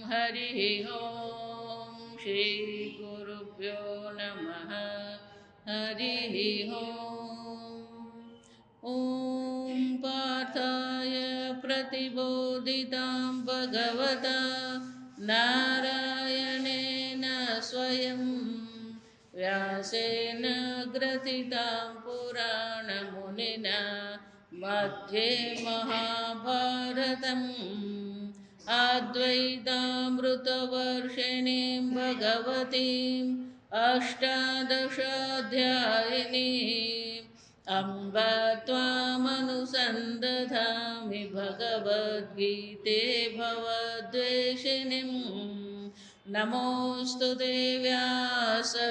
हरिः ॐ श्रीगुरुभ्यो नमः हरिः ॐ पार्थाय प्रतिबोधितां भगवता नारायणेन स्वयं व्यासेन ग्रथितां पुराणमुनिना मध्ये महाभारतम् अद्वैतामृतवर्षिणीं भगवतीम् अष्टादशाध्यायिनीम् अम्ब त्वामनुसन्दधामि भगवद्गीते भवद्वेषिणीम् नमोऽस्तु ते व्यासविशालबुद्धे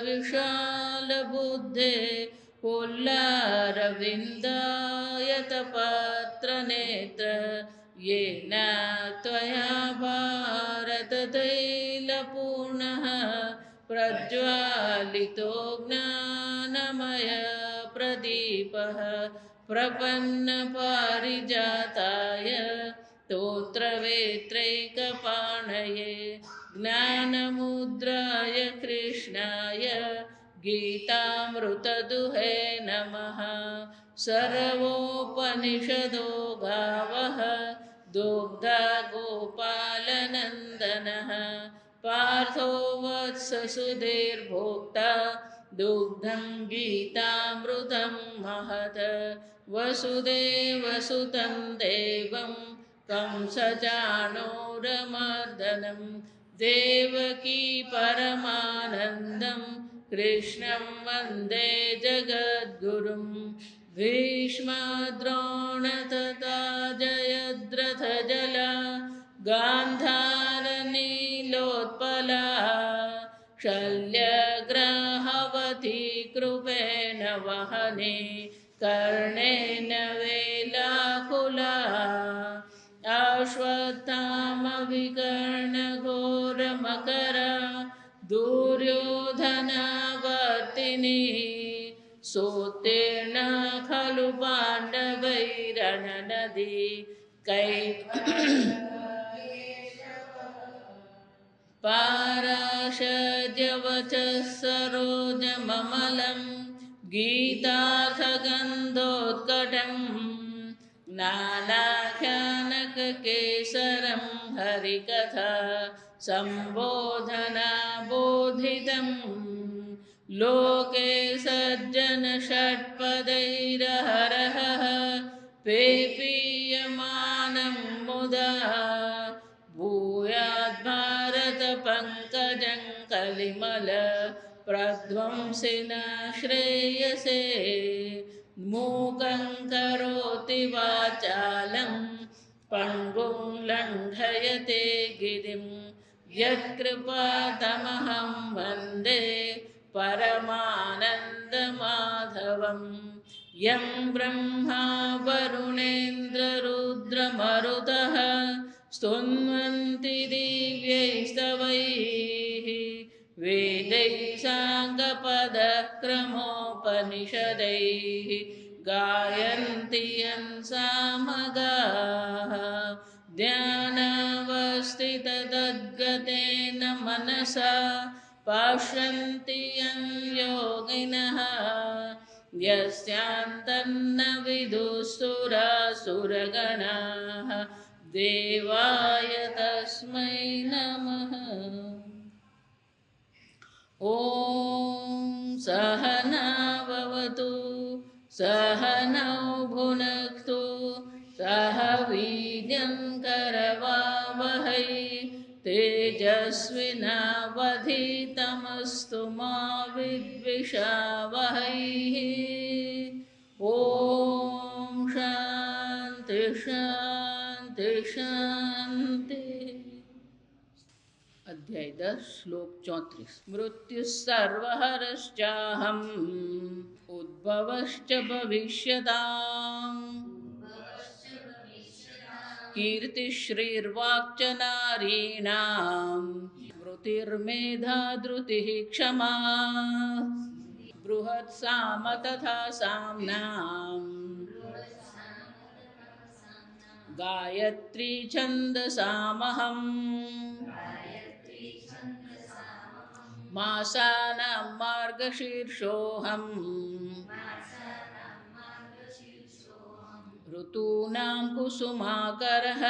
पुल्लारविन्दायतपत्रनेत्र येन त्वया भारततैलपूर्णः प्रज्वालितो ज्ञानमय प्रदीपः प्रपन्नपारिजाताय स्तोत्रवेत्रैकपाणये ज्ञानमुद्राय कृष्णाय गीतामृतदुहे नमः। सर्वोपनिषदो गावः दुग्धा गोपालनन्दनः पार्थो वत्ससुधीर्भोक्ता दुग्धं गीतामृतं महत् वसुदेवसुतं देवं कंसचाणूरमर्दनं देवकी परमानन्दं कृष्णं वन्दे जगद्गुरुं भीष्मद्रोणतथा जयद्रथजला गान्धारनीलोत्पला शल्यग्राहवती कृपेण वहने कर्णेन वेलाकुला अश्वत्थामविकर्णघोरमकरा दुर्योधनवर्तिनी सोत्तीर्णा खलु पाण्डवैरणनदी पाराशर्यवचः सरोजममलं गीतार्थगन्धोत्कटं ज्ञानाख्यानककेसरं हरिकथा सम्बोधनाबोधितं लोके सज्जनषट्पदैरहरः पेपीयमानं मुदा भूयाद्भारतपङ्कजं कलिमल प्रध्वंसिना श्रेयसे मूकं करोति वाचालं पङ्गुं लङ्घयते गिरिं यत्कृपातमहं वन्दे परमानन्दमाधवं यं ब्रह्मा वरुणेन्द्ररुद्रमरुतः स्तुन्वन्ति दिव्यैस्तवैः वेदैः साङ्गपदक्रमोपनिषदैः गायन्ति यं सामगाः ध्यानावस्थिततद्गतेन मनसा पश्यन्ति यं योगिनः यस्यान्तन्न विदुःसुरासुरगणाः देवाय तस्मै नमः। ॐ सहना भवतु सहनौ भुनक्तु सह वीर्यं करवावहै तेजस्विनावधीतमस्तु मा विद्विषावहै। ॐ शान्ति शान्ति शान्ति। अध्याय 10 श्लोक 34। मृत्युस्सर्वहरश्चाहम् उद्भवश्च भविष्यताम् कीर्तिश्रीर्वाक्च नारीणां स्मृतिर्मेधा धृतिः क्षमा बृहत्साम तथा साम्नां गायत्री छन्दसामहम् માસાનાં માર્ગશીર્ષોહમ ઋતુનાં કુસુમાકરઃ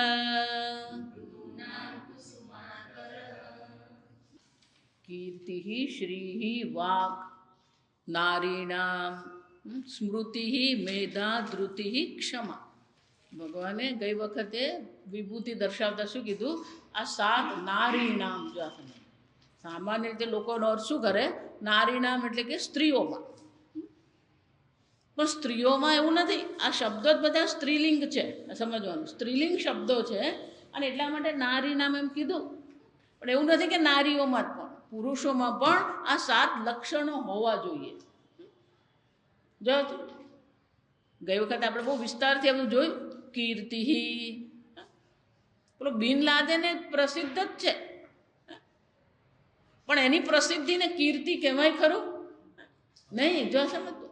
કીર્તિઃ શ્રીઃ વાક્ નારીણાં સ્મૃતિઃ મેધા ધૃતિઃ ક્ષમા. ભગવાને ગઈ વખતે વિભૂતિ દર્શાવતા શું કીધું? આ 7 નારી નામ. જો સામાન્ય રીતે લોકોનો અર્થ શું કરે? નારી નામ એટલે કે સ્ત્રીઓમાં. પણ સ્ત્રીઓમાં એવું નથી. આ શબ્દો જ બધા સ્ત્રીલિંગ છે, સમજવાનું. સ્ત્રીલિંગ શબ્દો છે અને એટલા માટે નારી નામ એમ કીધું. પણ એવું નથી કે નારીઓમાં જ, પણ પુરુષોમાં પણ આ 7 લક્ષણો હોવા જોઈએ. જો ગઈ વખતે આપણે બહુ વિસ્તારથી બધું જોયું. કીર્તિ, પેલો બિન લાદેને પ્રસિદ્ધ જ છે, પણ એની પ્રસિદ્ધિને કીર્તિ કહેવાય ખરું? નહીં. જો સમજો,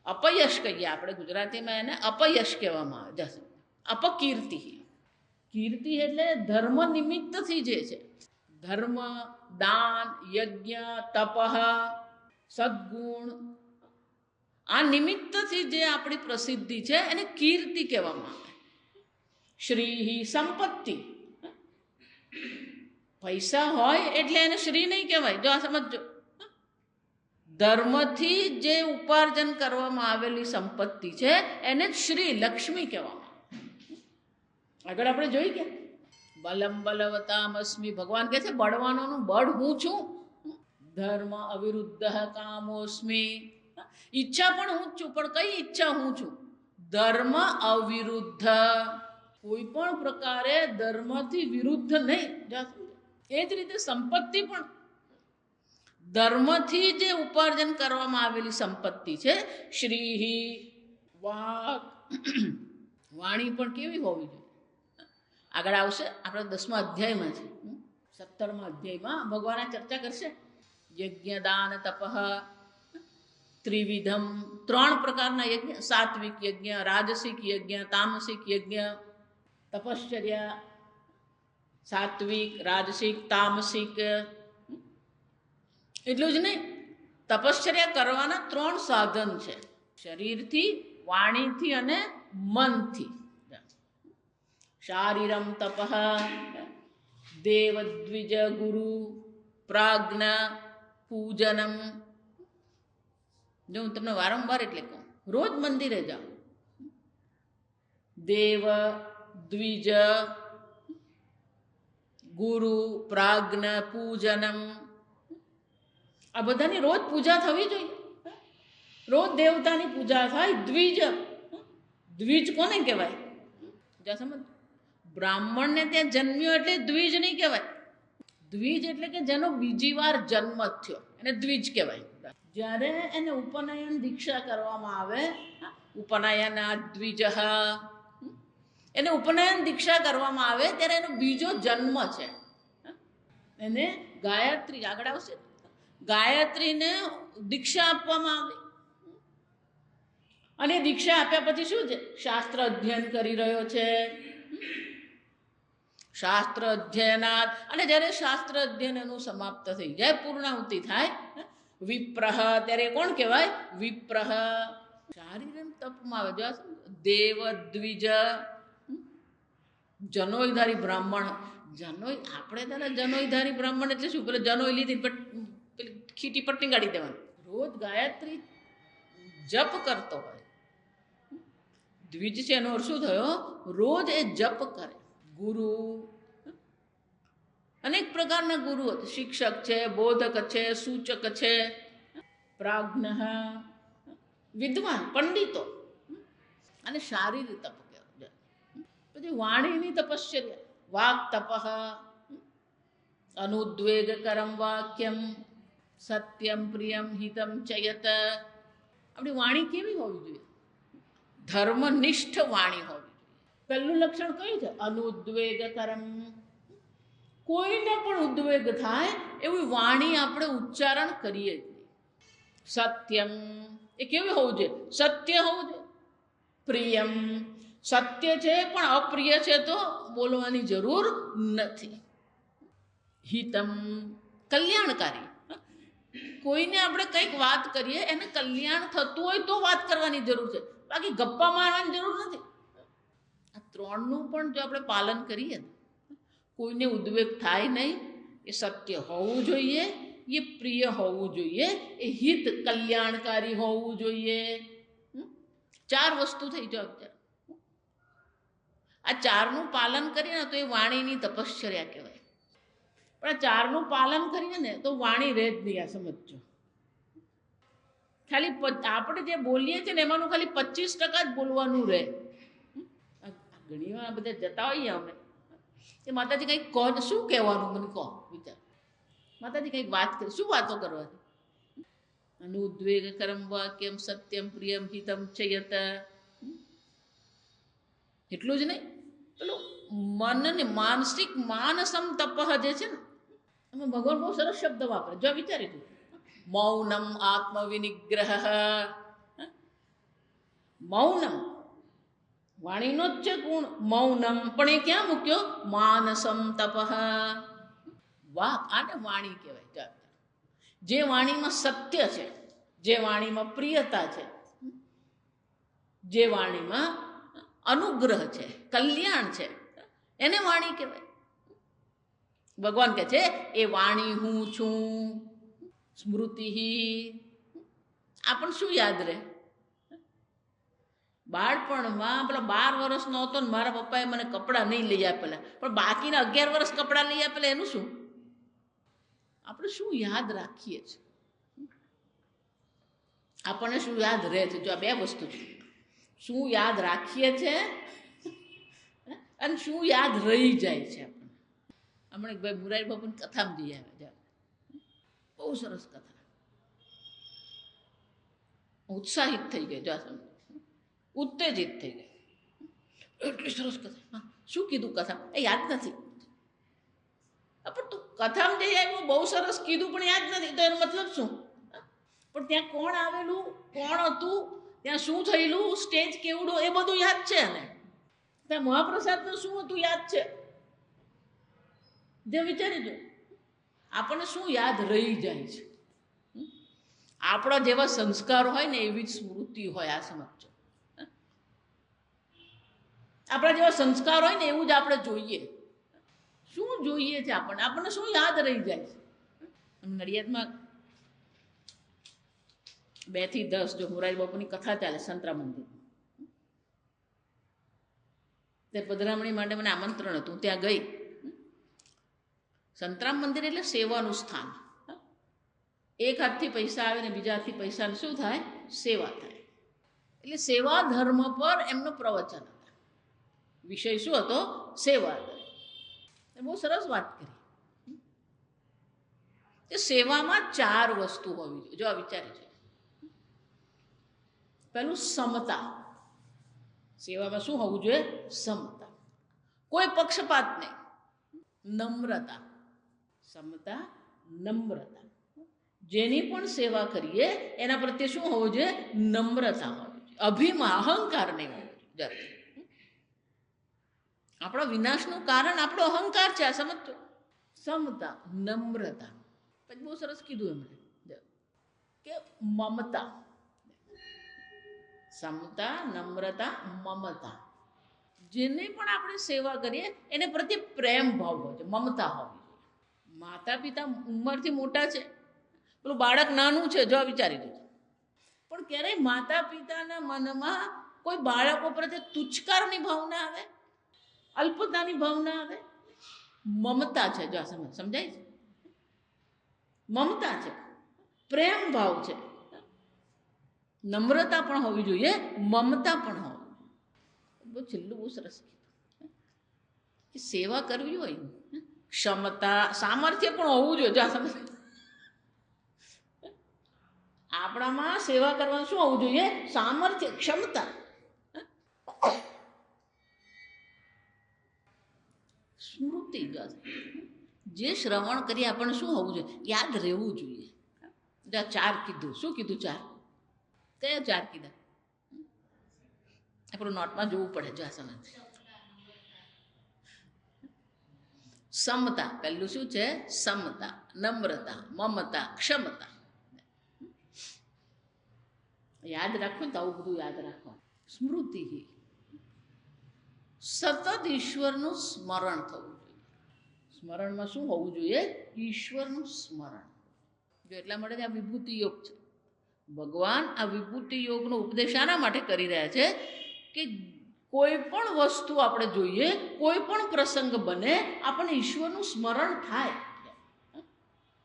અપયશ કહીએ આપણે ગુજરાતીમાં, એને અપયશ કહેવામાં આવે. જશે અપકીર્તિ. કીર્તિ એટલે ધર્મ નિમિત્તથી જે છે, ધર્મ, દાન, યજ્ઞ, તપ, સદ્ગુણ, આ નિમિત્તથી જે આપણી પ્રસિદ્ધિ છે એને કીર્તિ કહેવામાં આવે. શ્રી સંપત્તિ. પૈસા હોય એટલે એને શ્રી નહીં કહેવાય. જો આ સમજો, ધર્મથી જે ઉપાર્જન કરવામાં આવેલી સંપત્તિ છે એને જ શ્રી લક્ષ્મી કહેવામાં આવે. આગળ આપણે જોઈ ગયા, બલમ બલવતામસ્મી. ભગવાન કહે છે બળવાનોનું બળ હું છું. ધર્મ અવિરુદ્ધ કામોસ્મી. ઈચ્છા પણ હું જ છું, પણ કઈ ઈચ્છા હું છું? ધર્મ અવિરુદ્ધ. કોઈ પણ પ્રકારે ધર્મથી વિરુદ્ધ નહીં. એ જ રીતે સંપત્તિ પણ ધર્મથી જે ઉપાર્જન કરવામાં આવેલી સંપત્તિ છે. શ્રી વાક. વાણી પણ કેવી હોવી જોઈએ? આગળ આવશે, આપણા 10મા અધ્યાયમાં છે. 17મા અધ્યાયમાં ભગવાન આ ચર્ચા કરશે. યજ્ઞ દાન તપઃ ત્રિવિધમ. 3 પ્રકારના યજ્ઞ: સાત્વિક યજ્ઞ, રાજસિક યજ્ઞ, તામસિક યજ્ઞ. તપશ્ચર્યા સાત્વિક, રાજસિક, તામસિક. એટલું જ નહીં, તપશ્ચર્યા કરવાના 3 સાધન છે: શરીરથી, વાણીથી અને મનથી. શારીરમ તપઃ દેવદ્વિજ ગુરુ પ્રાજ્ઞ પૂજનમ. જો હું તમને વારંવાર એટલે કહું, રોજ મંદિરે જાઓ. દેવ, દ્વિજ, ગુરુ, પ્રાજ્ઞ, પૂજનમ. આ બધાની રોજ પૂજા થવી જોઈએ. રોજ દેવતાની પૂજા થાય. દ્વિજ. દ્વિજ કોને કહેવાય? જા સમજ. બ્રાહ્મણને ત્યાં જન્મ્યો એટલે દ્વિજ નહીં કહેવાય. દ્વિજ એટલે કે જેનો બીજી વાર જન્મ થયો એને દ્વિજ કહેવાય. જ્યારે એને ઉપનયન દીક્ષા કરવામાં આવે, ઉપનયન દ્વિજ, એને ઉપનયન દીક્ષા કરવામાં આવે ત્યારે એનો બીજો જન્મ છે. એને ગાયત્રી, આગળ આવશે, ગાયત્રીને દીક્ષા આપવામાં આવે. અને દીક્ષા આપ્યા પછી શું છે? શાસ્ત્ર અધ્યયન કરી રહ્યો છે. શાસ્ત્ર અધ્યયનાત. અને જ્યારે શાસ્ત્ર અધ્યયન એનું સમાપ્ત થઈ જાય, પૂર્ણાહુતિ થાય, વિપ્રહ, ત્યારે કોણ કહેવાય? વિપ્રહ. શારીરમ તપમાં આવે. જો દેવ, દ્વિજ, જનોઈધારી બ્રાહ્મણ. જનોઈ, આપણે તારા જનોઈધારી બ્રાહ્મણ એટલે શું? પેલા જનોઈ લીધી પેલી ખીટી પટ્ટી કાઢી દેવાની. રોજ ગાયત્રી જપ કરતો હોય. દ્વિજ છે એનો અર્થ શું થયો? રોજ એ જપ કરે. ગુરુ, અનેક પ્રકારના ગુરુ હતા. શિક્ષક છે, બોધક છે, સૂચક છે. પ્રાજ્ઞ, વિદ્વાન, પંડિતો. અને શારીરિક તપ કહેવાય. પછી વાણીની તપશ્ચર્યા, વાક તપઃ અનુદ્વેગકરમ વાક્યમ સત્યમ પ્રિયમ હિતમ ચયત. આપણી વાણી કેવી હોવી જોઈએ? ધર્મનિષ્ઠ વાણી હોવી જોઈએ. પહેલું લક્ષણ કયું છે? અનુદ્વેગકરમ. કોઈને પણ ઉદ્વેગ થાય એવી વાણી આપણે ઉચ્ચારણ કરીએ છીએ. સત્યમ, એ કેવી હોવું જોઈએ? સત્ય હોવું જોઈએ. પ્રિયમ, સત્ય છે પણ અપ્રિય છે તો બોલવાની જરૂર નથી. હિતમ કલ્યાણકારી. કોઈને આપણે કંઈક વાત કરીએ એને કલ્યાણ થતું હોય તો વાત કરવાની જરૂર છે, બાકી ગપ્પા મારવાની જરૂર નથી. આ ત્રણનું પણ જો આપણે પાલન કરીએ ને, કોઈને ઉદ્વેગ થાય નહીં, એ સત્ય હોવું જોઈએ, એ પ્રિય હોવું જોઈએ, એ હિત કલ્યાણકારી હોવું જોઈએ. 4 વસ્તુ થઈ જાય. આ 4નું પાલન કરીએ ને તો એ વાણીની તપશ્ચર્યા કહેવાય. પણ 4નું પાલન કરીએ ને તો વાણી રહે જ નહીં. આ સમજો, ખાલી આપણે જે બોલીએ છીએ ને એમાંનું ખાલી 25% જ બોલવાનું રહે. ઘણી વાર બધા જતા હોઈએ અમે, કે માતાજી કંઈક કહો, શું કહેવાનું મને કહો, વિચાર. માતાજી કંઈક વાત કરે, શું વાતો કરવાની? અનુદ્વેગ કરમ વાક્યમ સત્યમ પ્રિયમ હિતમ ચયત. એટલું જ નહીં, પેલું મનને માનસિક માનસમ તપઃ જે છે ને, એમાં ભગવાન બહુ સરસ શબ્દ વાપરે. જો વિચારી તું, મૌનમ આત્મવિનિગ્રહ. મૌનમ વાણીનો જ છે ગુણ, મૌનમ. પણ એ ક્યાં મૂક્યો? માનસમ તપઃ. વાક, આને વાણી કહેવાય. જે વાણીમાં સત્ય છે, જે વાણીમાં પ્રિયતા છે, જે વાણીમાં અનુગ્રહ છે, કલ્યાણ છે, એને વાણી કહેવાય. ભગવાન કહે છે એ વાણી હું છું. સ્મૃતિ. આ પણ શું યાદ રહે? બાળપણમાં પેલા 12 વર્ષનો હતો ને મારા પપ્પાએ મને કપડાં નહીં લઈ આપેલા, પણ બાકીના 11 વર્ષ કપડાં લઈ આપેલા, એનું શું? આપણે શું યાદ રાખીએ છીએ? આપણને શું યાદ રહે છે? જો આ 2 વસ્તુ છે. શું યાદ રાખીએ છીએ અને શું યાદ રહી જાય છે આપણને. હમણાં ભાઈ મુરારી બાપુની કથામાં જઈ આવ્યા, બહુ સરસ કથા. ઉત્સાહિત થઈ ગઈ, જો ઉત્તેજિત થઈ ગઈ. એટલી સરસ કથા. શું કીધું કથા એ યાદ નથી, પણ તું કથામાં જઈ આવ્યો, બહુ સરસ કીધું પણ યાદ નથી, તો એનો મતલબ શું? પણ ત્યાં કોણ આવેલું, કોણ હતું, ત્યાં શું થયેલું, સ્ટેજ કેવડું, એ બધું યાદ છે. અને ત્યાં મહાપ્રસાદનું શું હતું યાદ છે. જે વિચારી જો, આપણને શું યાદ રહી જાય છે. આપણા જેવા સંસ્કાર હોય ને એવી જ સ્મૃતિ હોય. આ સમજો, આપણા જેવા સંસ્કાર હોય ને એવું જ આપણે જોઈએ. શું જોઈએ છે આપણને? આપણને શું યાદ રહી જાય છે? નડિયાદમાં 2 થી 10 જો મોરારી બાપુની કથા ચાલે સંતરામ મંદિર, તે પધરામણી માટે મને આમંત્રણ હતું, ત્યાં ગઈ. સંતરામ મંદિર એટલે સેવાનું સ્થાન. એક હાથથી પૈસા આવે ને બીજા હાથથી પૈસાને શું થાય? સેવા થાય. એટલે સેવા ધર્મ પર એમનું પ્રવચન હતા. વિષય શું હતો? સેવા ધર્મ. બહુ સરસ વાત કરી કે સેવામાં 4 વસ્તુ હોવી જોઈએ. જો આ વિચારી છે. પેલું સમતા. સેવામાં શું હોવું જોઈએ? સમતા. કોઈ પક્ષપાત નહીં. નમ્રતા. સમતા, નમ્રતા. જેની પણ સેવા કરીએ એના પ્રત્યે શું હોવું જોઈએ? નમ્રતા હોવી જોઈએ. અહંકાર નહીં હોવો જોઈએ. આપણા વિનાશનું કારણ આપણો અહંકાર છે. આ સમજો. સમતા, નમ્રતા. પછી બહુ સરસ કીધું એમણે કે મમતા. સમતા, નમ્રતા, મમતા. જેને પણ આપણે સેવા કરીએ એને પ્રત્યે પ્રેમ ભાવ હોય છે, મમતા હોવી જોઈએ. માતા પિતા ઉંમરથી મોટા છે, પેલું બાળક નાનું છે, જો વિચારી દો. પણ ક્યારેય માતા પિતાના મનમાં કોઈ બાળકો પ્રત્યે તુચ્છકારની ભાવના આવે, અલ્પતાની ભાવના આવે? મમતા છે. જો સમજાય છે? મમતા છે, પ્રેમ ભાવ છે. નમ્રતા પણ હોવી જોઈએ, મમતા પણ હોવી. બહુ છેલ્લું બહુ સરસ કીધું કે સેવા કરવી હોય, ક્ષમતા, સામર્થ્ય પણ હોવું જોઈએ. જો સમજ, આપણામાં સેવા કરવાનું શું હોવું જોઈએ? સામર્થ્ય, ક્ષમતા. સ્મૃતિ. જે શ્રવણ કરીએ આપણને શું હોવું જોઈએ? યાદ રહેવું જોઈએ. 4 કીધું. શું કીધું? 4 કયા 4 કીધા? આપણું નોટમાં જોવું પડે. જો આ સમજ, સમતા, પહેલું શું છે? સમતા, નમ્રતા, મમતા, ક્ષમતા. યાદ રાખો ને તો આવું બધું યાદ રાખો. સ્મૃતિ, સતત ઈશ્વરનું સ્મરણ થવું જોઈએ. સ્મરણમાં શું હોવું જોઈએ? ઈશ્વરનું સ્મરણ. જો એટલા માટે આ વિભૂતિ યોગ છે. ભગવાન આ વિભૂતિ યોગનો ઉપદેશ આના માટે કરી રહ્યા છે કે કોઈ પણ વસ્તુ આપણે જોઈએ, કોઈ પણ પ્રસંગ બને, આપણને ઈશ્વરનું સ્મરણ થાય.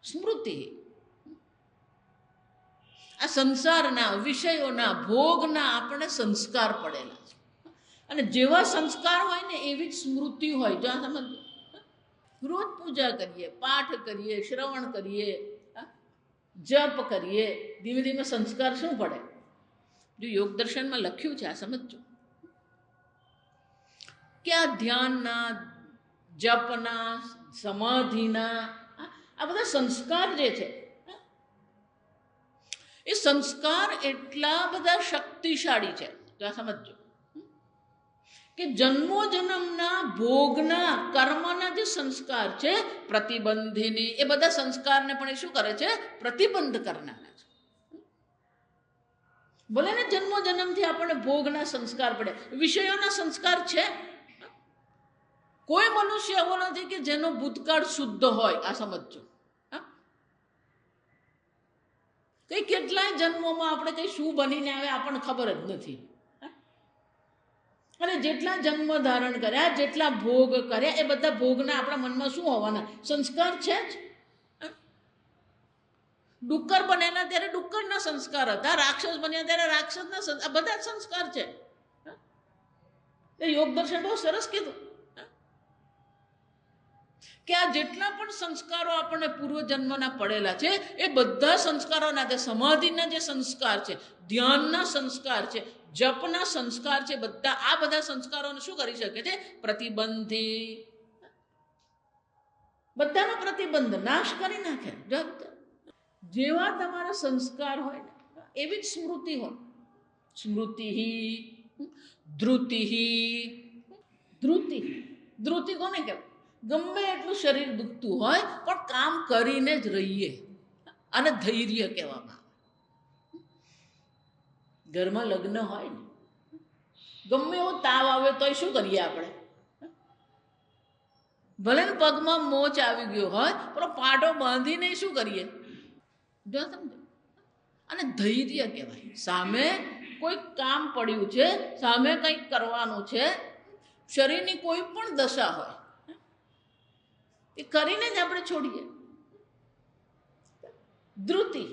સ્મૃતિ. આ સંસારના વિષયોના ભોગના આપણે સંસ્કાર પડેલા છે, અને જેવા સંસ્કાર હોય ને એવી જ સ્મૃતિ હોય. જો આ સમજ, રોજ પૂજા કરીએ, પાઠ કરીએ, શ્રવણ કરીએ, જપ કરીએ, ધીમે ધીમે સંસ્કાર શું પડે? જો યોગ દર્શનમાં લખ્યું છે, આ સમજો કે આ ધ્યાનના, જપના, સમાધિના આ બધા સંસ્કાર જે છે, એ સંસ્કાર એટલા બધા શક્તિશાળી છે. તો આ સમજો કે જન્મો જન્મના ભોગના કર્મના જે સંસ્કાર છે પ્રતિબંધીની, એ બધા સંસ્કારને પણ એ શું કરે છે? પ્રતિબંધ કરનારા છે. ભલે ને જન્મો જન્મથી આપણને ભોગના સંસ્કાર પડે, વિષયોના સંસ્કાર છે. કોઈ મનુષ્ય એવો નથી કે જેનો ભૂતકાળ શુદ્ધ હોય. આ સમજો. કઈ કેટલાય જન્મોમાં આપણે કઈ શું બનીને આવે આપણને ખબર જ નથી. અને જેટલા જન્મ ધારણ કર્યા, જેટલા ભોગ કર્યા, એ બધા ભોગના આપણા મનમાં શું હોવાના? સંસ્કાર છે જ. ડુક્કર બનેલા ત્યારે ડુક્કરના સંસ્કાર હતા, રાક્ષસ બન્યા ત્યારે રાક્ષસના, બધા સંસ્કાર છે. યોગ દર્શન બહુ સરસ કીધું કે આ જેટલા પણ સંસ્કારો આપણને પૂર્વજન્મના પડેલા છે, એ બધા સંસ્કારોના, તે સમાધિના જે સંસ્કાર છે, ધ્યાનના સંસ્કાર છે, જપના સંસ્કાર છે, બધા આ બધા સંસ્કારોને શું કરી શકે છે? પ્રતિબંધી. બધાનો પ્રતિબંધ નાશ કરી નાખે. જેવા તમારા સંસ્કાર હોય ને એવી જ સ્મૃતિ હોય. સ્મૃતિ, ધૃતિ. ધૃતિ, ધૃતિ કોને કહેવાય? ગમે એટલું શરીર દુખતું હોય પણ કામ કરીને જ રહીએ, અને ધૈર્ય કહેવામાં આવે. ઘરમાં લગ્ન હોય ને, ગમે એવો તાવ આવે તોય શું કરીએ આપણે? ભલે ને પગમાં મોચ આવી ગયો હોય પણ પાટો બાંધીને શું કરીએ? જો સમજો. અને ધૈર્ય કહેવાય. સામે કોઈ કામ પડ્યું છે, સામે કંઈક કરવાનું છે, શરીરની કોઈ પણ દશા હોય એ કરીને જ આપણે છોડીએ. ધૃતિ.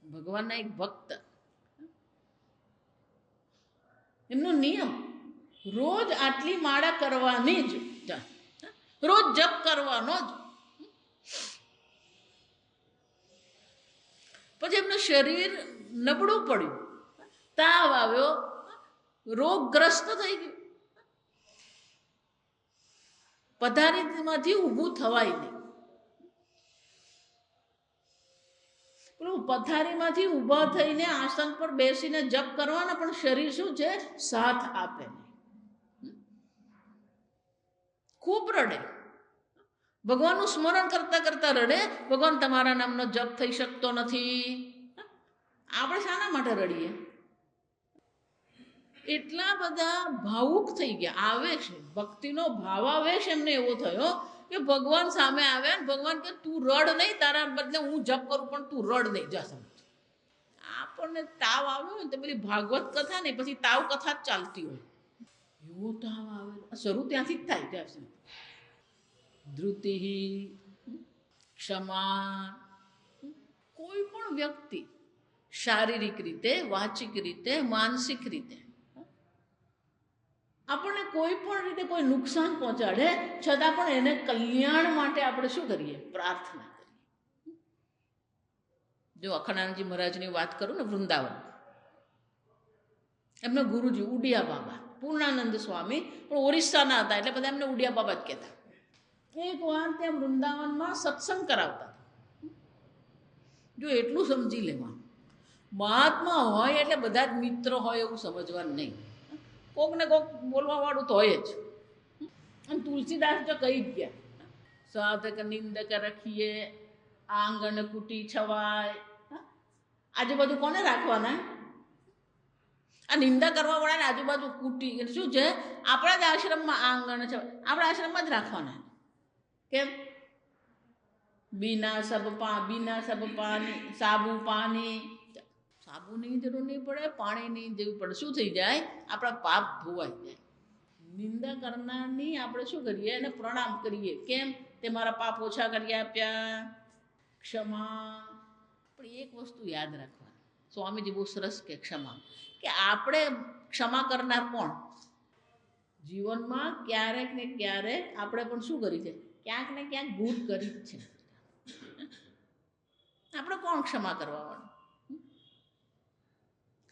ભગવાનના એક ભક્ત, એમનો નિયમ રોજ આટલી માળા કરવાની જ, રોજ જપ કરવાનો જ. પછી એમનું શરીર નબળું પડ્યું, તાવ આવ્યો, રોગગ્રસ્ત થઈ ગયું, પથારીમાંથી ઊભું થવાય નહીં. પેલું પથારીમાંથી ઊભા થઈને આસન પર બેસીને જપ કરવાના, પણ શરીર શું છે? સાથ આપે નહીં. ખૂબ રડે, ભગવાનનું સ્મરણ કરતા કરતા રડે, ભગવાન તમારા નામનો જપ થઈ શકતો નથી. આપણે શાના માટે રડીએ? એટલા બધા ભાવુક થઈ ગયા. આવેશ, ભક્તિનો ભાવાવેશ એમને એવો થયો કે ભગવાન સામે આવ્યા ને ભગવાન કે તું રડ નહીં, તારા બદલે હું જપ કરું પણ તું રડ નહીં. જા સમજ. આપણને તાવ આવ્યો હોય ને તો પેલી ભાગવત કથા ને પછી તાવ કથા જ ચાલતી હોય, એવો તાવ આવે. શરૂ ત્યાંથી જ થાય. ત્યાં ધૃતિ, ક્ષમા. કોઈ પણ વ્યક્તિ શારીરિક રીતે, વાચિક રીતે, માનસિક રીતે આપણને કોઈ પણ રીતે કોઈ નુકસાન પહોંચાડે, છતાં પણ એને કલ્યાણ માટે આપણે શું કરીએ? પ્રાર્થના કરીએ. જો અખંડાનંદજી મહારાજની વાત કરું ને, વૃંદાવન, એમના ગુરુજી ઉડિયા બાબા, પૂર્ણાનંદ સ્વામી પણ ઓરિસ્સાના હતા, એટલે બધા એમને ઉડિયા બાબા જ કહેતા. એક વાર ત્યાં વૃંદાવનમાં સત્સંગ કરાવતા. જો એટલું સમજી લેવાનું, મહાત્મા હોય એટલે બધા જ મિત્ર હોય એવું સમજવાનું નહીં. કોક ને કોક બોલવા વાળું તો હોય જ. અને તુલસીદાસ તો કહી જ ગયા સાધક નિંદક રખીએ, આંગણ કુટી છવાય. આજુબાજુ કોને રાખવાના? આ નિંદા કરવા વાળાને આજુબાજુ કુટી શું છે? આપણા જ આશ્રમમાં આંગણ છે, આપણા આશ્રમમાં જ રાખવાના. કેમ? બીના સબ પાણી, સાબુની જરૂર નહીં પડે, પાણીની જરૂર પડે. શું થઈ જાય? આપણા પાપ ધોવાઈ જાય. નિંદા કરનારની આપણે શું કરીએ? એને પ્રણામ કરીએ. કેમ? તે મારા પાપ ઓછા કરી આપ્યા, ક્ષમા. પણ એક વસ્તુ યાદ રાખવાની, સ્વામીજી બહુ સરસ કે ક્ષમા, કે આપણે ક્ષમા કરનાર કોણ? જીવનમાં ક્યારેક ને ક્યારેક આપણે પણ શું કરી છે? ક્યાંક ને ક્યાંક ભૂલ કરી જ છે. આપણે કોણ ક્ષમા કરવાવાળું?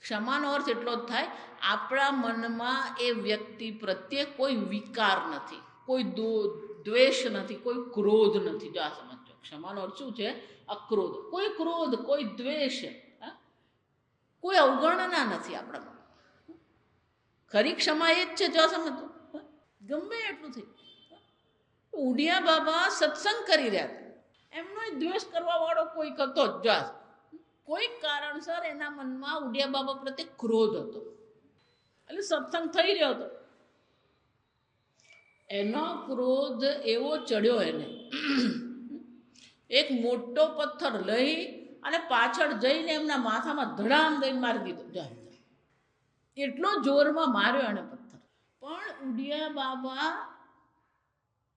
ક્ષમાનો અર્થ એટલો જ થાય, આપણા મનમાં એ વ્યક્તિ પ્રત્યે કોઈ વિકાર નથી, કોઈ દ્વેષ નથી, કોઈ ક્રોધ નથી. જો આ સમજો, ક્ષમાનો અર્થ શું છે? અક્રોધ. કોઈ ક્રોધ, કોઈ દ્વેષ, કોઈ અવગણના નથી આપણામાં. ખરી ક્ષમા એ જ છે. જો સમજો, ગમે એટલું થઈ. ઉડિયા બાબા સત્સંગ કરી રહ્યા હતા, એમનો દ્વેષ કરવા વાળો કોઈ હતો જ. જો કોઈ કારણસર એના મનમાં ઉડિયા બાબા પ્રત્યે ક્રોધ હતો, એટલે સત્સંગ થઈ રહ્યો હતો. એનો ક્રોધ એવો ચડ્યો એને, એક મોટો પથ્થર લઈ અને પાછળ જઈને એમના માથામાં ધડામ દઈને મારી દીધો. એટલો જોરમાં માર્યો એને પથ્થર. પણ ઉડિયા બાબા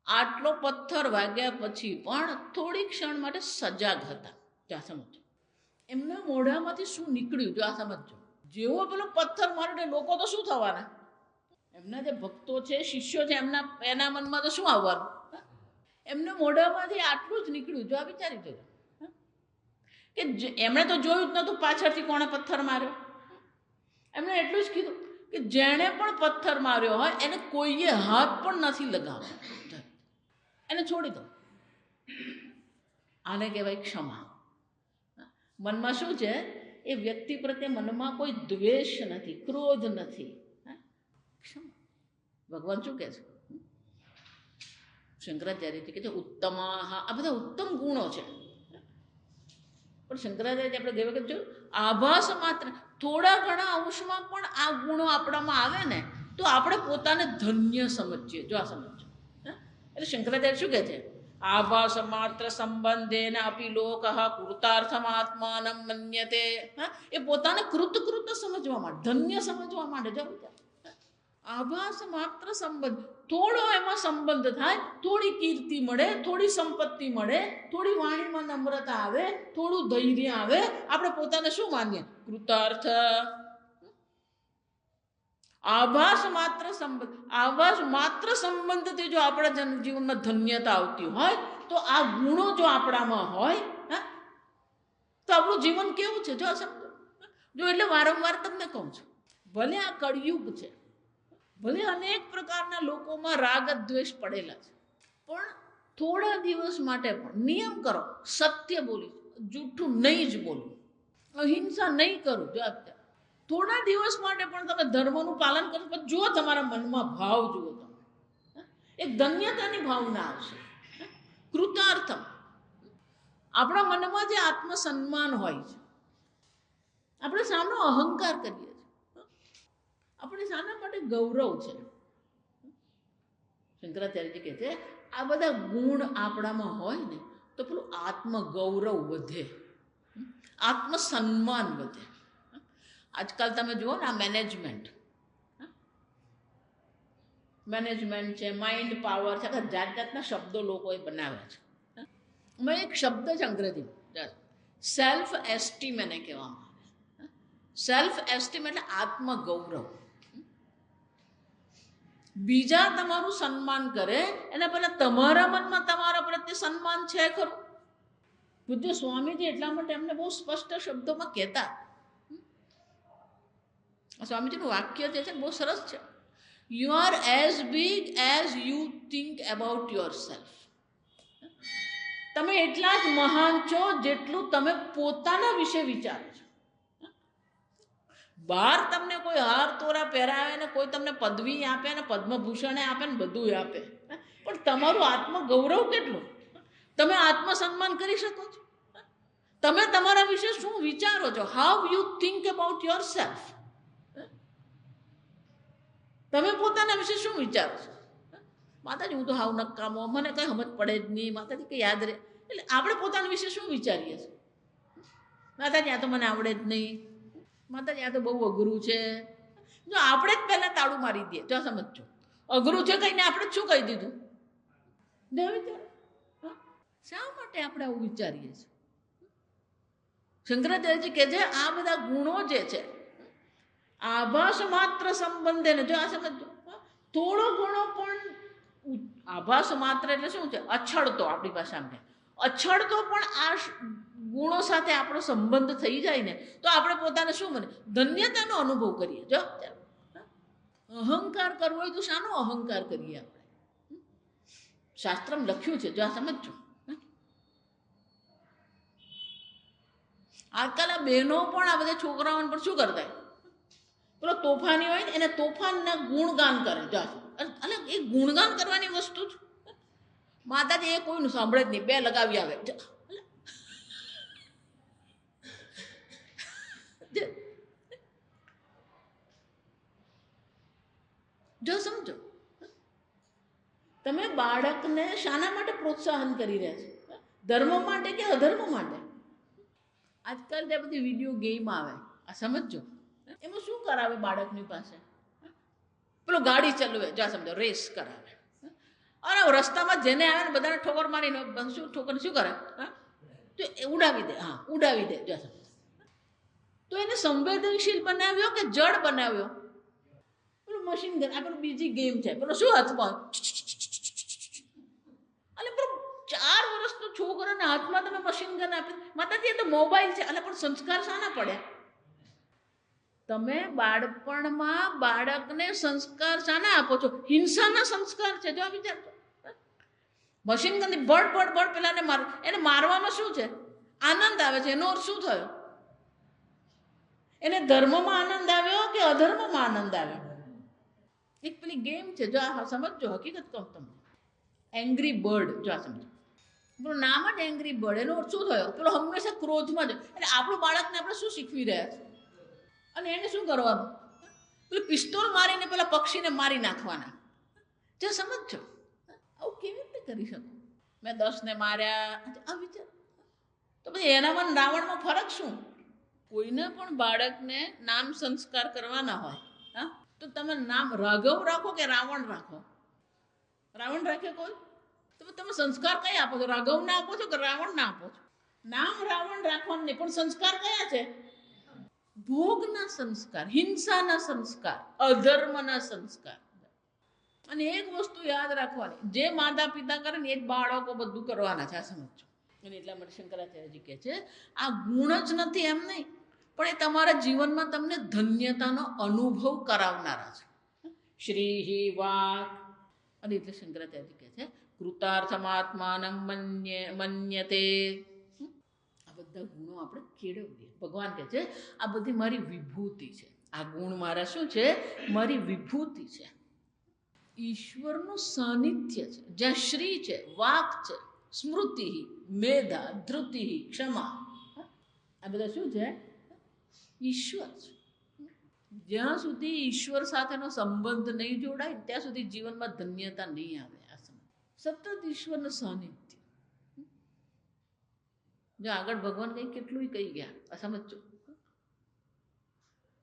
આટલો પથ્થર વાગ્યા પછી પણ થોડી ક્ષણ માટે સજાગ હતા. ત્યાં સમજો, એમના મોઢામાંથી શું નીકળ્યું? જો આ સમજો, જેવો પેલો પથ્થર મારે લોકો તો શું થવાના? એમના જે ભક્તો છે, શિષ્યો છે, એના મનમાં તો શું આવવાનું? એમના મોઢામાંથી આટલું જ નીકળ્યું. જો આ વિચારી જજો કે એમણે તો જોયું જ નહોતું પાછળથી કોણે પથ્થર માર્યો. એમણે એટલું જ કીધું કે જેણે પણ પથ્થર માર્યો હોય એને કોઈએ હાથ પણ નથી લગાવ્યો, એને છોડી દો. આને કહેવાય ક્ષમા. મનમાં શું છે? એ વ્યક્તિ પ્રત્યે મનમાં કોઈ દ્વેષ નથી, ક્રોધ નથી. ક્ષમા. ભગવાન શું કહે છે? શંકરાચાર્યજી કહે છે ઉત્તમ. આ બધા ઉત્તમ ગુણો છે. પણ શંકરાચાર્ય આપણે ગઈ વખત જોયું, આભાસ માત્ર થોડા ઘણા અંશમાં પણ આ ગુણો આપણામાં આવે ને તો આપણે પોતાને ધન્ય સમજીએ. જો આ સમજો, એટલે શંકરાચાર્ય શું કહે છે? આભાસ માત્ર સંબંધેન અપી લોક કૃતાર્થમાત્માનમ મન્યતે. એ પોતાને કૃત સમજવા માટે, ધન્ય સમજવા માટે. જો આભાસ માત્ર સંબંધ, થોડો એમાં સંબંધ થાય, થોડી કીર્તિ મળે, થોડી સંપત્તિ મળે, થોડી વાણીમાં નમ્રતા આવે, થોડું ધૈર્ય આવે, આપણે પોતાને શું માનીએ? કૃતાર્થ. આભાસ માત્ર સંબંધથી જો આપણા જીવનમાં ધન્યતા આવતી હોય તો આ ગુણો જો આપણામાં હોય તો આપણું જીવન કેવું છે? જો સમજો. જો એટલે વારંવાર તમને કહું છું, ભલે આ કળિયુગ છે, ભલે અનેક પ્રકારના લોકોમાં રાગ દ્વેષ પડેલા છે, પણ થોડા દિવસ માટે પણ નિયમ કરો, સત્ય બોલીશ, જૂઠું નહીં જ બોલું, અહિંસા નહીં કરું. જો થોડા દિવસ માટે પણ તમે ધર્મનું પાલન કરો, પણ જુઓ તમારા મનમાં ભાવ જુઓ, તમે એક ધન્યતાની ભાવના આવશે. કૃતાર્થમ. આપણા મનમાં જે આત્મસન્માન હોય છે, આપણે સામનો અહંકાર કરીએ છીએ, આપણે શાના માટે ગૌરવ છે? શંકરાચાર્યજી કહે છે આ બધા ગુણ આપણામાં હોય ને તો પેલું આત્મગૌરવ વધે, આત્મસન્માન વધે. આજકાલ તમે જુઓ ને આ મેનેજમેન્ટ છે, માઇન્ડ પાવર છે, જાત જાતના શબ્દો લોકોએ બનાવ્યા છે. મેં એક શબ્દ છે અંગ્રેજીમાં, સેલ્ફ એસ્ટીમ એને કહેવામાં આવે. સેલ્ફ એસ્ટીમ એટલે આત્મગૌરવ. બીજા તમારું સન્માન કરે એના પહેલા તમારા મનમાં તમારા પ્રત્યે સન્માન છે ખરું? પૂજ્ય સ્વામીજી એટલા માટે એમને બહુ સ્પષ્ટ શબ્દોમાં કહેતા. સ્વામીજીનું વાક્ય જે છે બહુ સરસ છે. You are as big as you think about your self. તમે એટલા જ મહાન છો જેટલું તમે પોતાના વિશે વિચારો છો. બહાર તમને કોઈ હાર તોરા પહેરાવે ને કોઈ તમને પદવી આપે ને પદ્મભૂષણે આપે ને બધું આપે, પણ તમારું આત્મગૌરવ કેટલું? તમે આત્મસન્માન કરી શકો છો? તમે તમારા વિશે શું વિચારો છો? How you think about your self? તમે પોતાના વિશે શું વિચારો છો? માતાજી હું તો હાવ નકામો, મને કંઈ સમજ પડે જ નહીં, માતાજી કંઈ યાદ રહે. એટલે આપણે પોતાના વિશે શું વિચારીએ છીએ? માતાજી આ તો મને આવડે જ નહીં, માતાજી આ તો બહુ અઘરું છે. જો આપણે જ પહેલાં તાળું મારી દઈએ, જો સમજો અઘરું છે કહીને આપણે શું કહી દીધું? શા માટે આપણે આવું વિચારીએ છીએ? શંકરાચાર્યજી કહે છે આ બધા ગુણો જે છે આભાસ માત્ર સંબંધે ને, જો આ સમજો થોડો ઘણો પણ આભાસ માત્ર એટલે શું છે? અછડતો, આપણી ભાષામાં અછડતો પણ આ ગુણો સાથે આપણો સંબંધ થઈ જાય ને તો આપણે પોતાને શું બને? ધન્યતાનો અનુભવ કરીએ. જો અહંકાર કરવો હોય તો શાનો અહંકાર કરીએ આપણે? શાસ્ત્રમાં લખ્યું છે, જો આ સમજો. આજકાલ આ બહેનો પણ આ બધા છોકરાઓને પણ શું કરતા હોય? પેલો તોફાની હોય ને એને તોફાનના ગુણગાન કરે. જો એટલે એ ગુણગાન કરવાની વસ્તુ જ માતાજી એ કોઈનું સાંભળે જ નહીં, બે લગાવી આવે. જો સમજો તમે બાળકને શાના માટે પ્રોત્સાહન કરી રહ્યા છો? ધર્મ માટે કે અધર્મ માટે? આજકાલ ત્યાં બધી વિડીયો ગેમ આવે, આ સમજો. એમાં શું કરાવે બાળકની પાસે? પેલો ગાડી ચલાવે, જો સમજો રેસ કરાવે. અને રસ્તામાં જેને આવે ને બધાને ઠોકર મારીને શું ઠોકર શું કરે? તો ઉડાવી દે. હા, ઉડાવી દે. જો સમજો તો એને સંવેદનશીલ બનાવ્યો કે જડ બનાવ્યો? પેલું મશીન ગન, આ પેલું બીજી ગેમ છે, પેલો શું હાથમાં એટલે પેલો 4 વર્ષનો છોકરાના હાથમાં તમે મશીન ગન આપી. માતાજી એ તો મોબાઈલ છે. એટલે પણ સંસ્કાર શાના પડ્યા? તમે બાળપણમાં બાળકને સંસ્કાર શાના આપો છો? હિંસાના સંસ્કાર છે. જો વિચારજો, મશીન ગનથી બળ બળ બળ પેલાને માર, એને મારવામાં શું છે? આનંદ આવે છે. એનો અર્થ શું થયો? એને ધર્મમાં આનંદ આવ્યો કે અધર્મમાં આનંદ આવ્યો? એક પેલી ગેમ છે, જો આ સમજો, હકીકત કહું તમને. એંગ્રી બર્ડ, જો આ સમજો, પેલું નામ જ એંગ્રી બર્ડ. એનો અર્થ શું થયો? પેલો હંમેશા ક્રોધમાં જ. એટલે આપણું બાળકને આપણે શું શીખવી રહ્યા છે? અને એને શું કરવાનું? પેલું પિસ્તોલ મારીને પેલા પક્ષીને મારી નાખવાના. જો સમજો, આવું કેવી રીતે કરી શકો? મેં 10ને માર્યા, આ વિચાર. તો પછી એનામાં રાવણમાં ફરક શું? કોઈને પણ બાળકને નામ સંસ્કાર કરવાના હોય, હા, તો તમે નામ રાઘવ રાખો કે રાવણ રાખો? રાવણ રાખે કોઈ? તો તમે સંસ્કાર કઈ આપો છો? રાઘવના આપો છો કે રાવણના આપો છો? નામ રાવણ રાખવાનું નહીં, પણ સંસ્કાર કયા છે? ભોગના સંસ્કાર, હિંસાના સંસ્કાર, અધર્મના સંસ્કાર. અને એક વસ્તુ યાદ રાખવાની, જે માતા પિતા કરે ને એ જ બાળકો બધું કરવાના છે. આ સમજો. અને એટલા માટે શંકરાચાર્યજી કહે છે આ ગુણ જ નથી એમ નહીં, પણ એ તમારા જીવનમાં તમને ધન્યતાનો અનુભવ કરાવનારા છે. શ્રી વાક. અને એટલે શંકરાચાર્યજી કહે છે કૃતાર્થમાત્માનં મન્યતે. આ બધા ગુણો આપણે કેળવીએ. ભગવાન કહે છે આ બધી મારી વિભૂતિ છે. આ ગુણ મારા શું છે? મારી વિભૂતિ છે. ઈશ્વરનું સાનિધ્ય છે. જ્યાં શ્રી છે, વાક છે, સ્મૃતિ, મેધા, ધૃતિ, ક્ષમા, આ બધા શું છે? ઈશ્વર છે. જ્યાં સુધી ઈશ્વર સાથેનો સંબંધ નહીં જોડાય ત્યાં સુધી જીવનમાં ધન્યતા નહીં આવે. આ સતત ઈશ્વરનું સાનિધ્ય. જો આગળ ભગવાન કંઈ કેટલું કહી ગયા, આ સમજો.